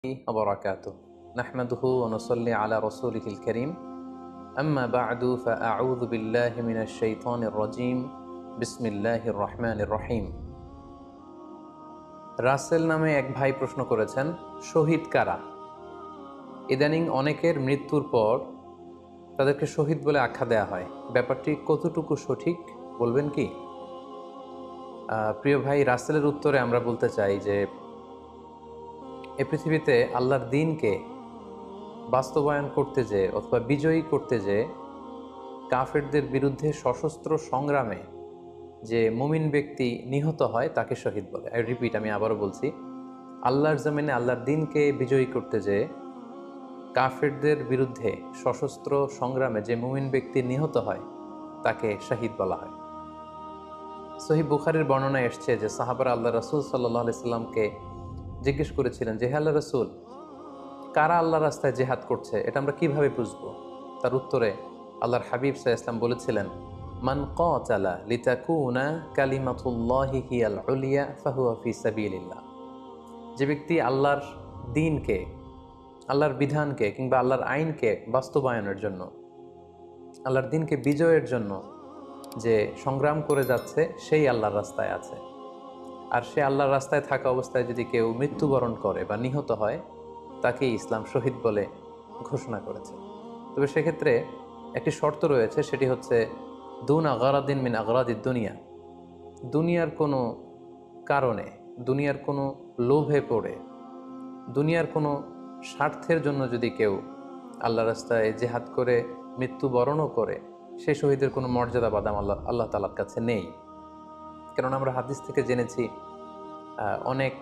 وبركاته نحمده ونصلي على رسوله الكريم أما بعد فأعوذ بالله من الشيطان الرجيم بسم الله الرحمن الرحيم রাসেল নামে এক ভাই প্রশ্ন করেছেন, শহীদ কারা? ইদানিং অনেকের মৃত্যুর পর তাদেরকে শহীদ বলে আখ্যা দেয়া হয়। ব্যাপারটি কতটুকু সঠিক বলবেন কি? প্রিয় ভাই, রাসেলের উত্তরে আমরা বলতে চাই যে এ পৃথিবীতে আল্লাহর দ্বীনকে বাস্তবায়ন করতে যেয়ে অথবা বিজয়ী করতে যেয়ে কাফেরদের বিরুদ্ধে সশস্ত্র সংগ্রামে যে মুমিন ব্যক্তি নিহত হয় তাকে শহীদ বলে। আমি আবারও বলছি, আল্লাহর জমিনে আল্লাহর দ্বীনকে বিজয়ী করতে যেয়ে কাফেরদের বিরুদ্ধে সশস্ত্র সংগ্রামে যে মুমিন ব্যক্তি নিহত হয় তাকে শহীদ বলা হয়। সহিহ বুখারীর বর্ণনায় এসছে যে সাহাবারা আল্লাহ রাসূল সাল্লাল্লাহু আলাইহি সাল্লামকে জিজ্ঞেস করেছিলেন যে, হে আল্লাহ রাসূল, কারা আল্লাহর রাস্তায় জিহাদ করছে এটা আমরা কিভাবে বুঝবো? তার উত্তরে আল্লাহর হাবিব সাল্লাল্লাহু আলাইহি ওয়াসাল্লাম বলেছিলেন, মান কাতালা লিতাকুনা কালিমাতুল্লাহি হিয়াল উলিয়া ফাহুয়া ফি সাবিলিল্লাহ। যে ব্যক্তি আল্লাহর দ্বীনকে, আল্লাহর বিধানকে কিংবা আল্লাহর আইনকে বাস্তবায়নের জন্য, আল্লাহর দ্বীনকে বিজয়ের জন্য যে সংগ্রাম করে যাচ্ছে সেই আল্লাহর রাস্তায় আছে। আর সে আল্লাহর রাস্তায় থাকা অবস্থায় যদি কেউ মৃত্যুবরণ করে বা নিহত হয় তাকে ইসলাম শহীদ বলে ঘোষণা করেছে। তবে সেক্ষেত্রে একটি শর্ত রয়েছে, সেটি হচ্ছে দুন আগারাদিন মিন আগারাদিদ দুনিয়া। দুনিয়ার কোনো কারণে, দুনিয়ার কোনো লোভে পড়ে, দুনিয়ার কোনো স্বার্থের জন্য যদি কেউ আল্লাহ রাস্তায় জেহাদ করে মৃত্যুবরণও করে, সেই শহীদের কোনো মর্যাদা বাদাম আল্লাহ তাআলার কাছে নেই। কারণ আমরা হাদিস থেকে জেনেছি অনেক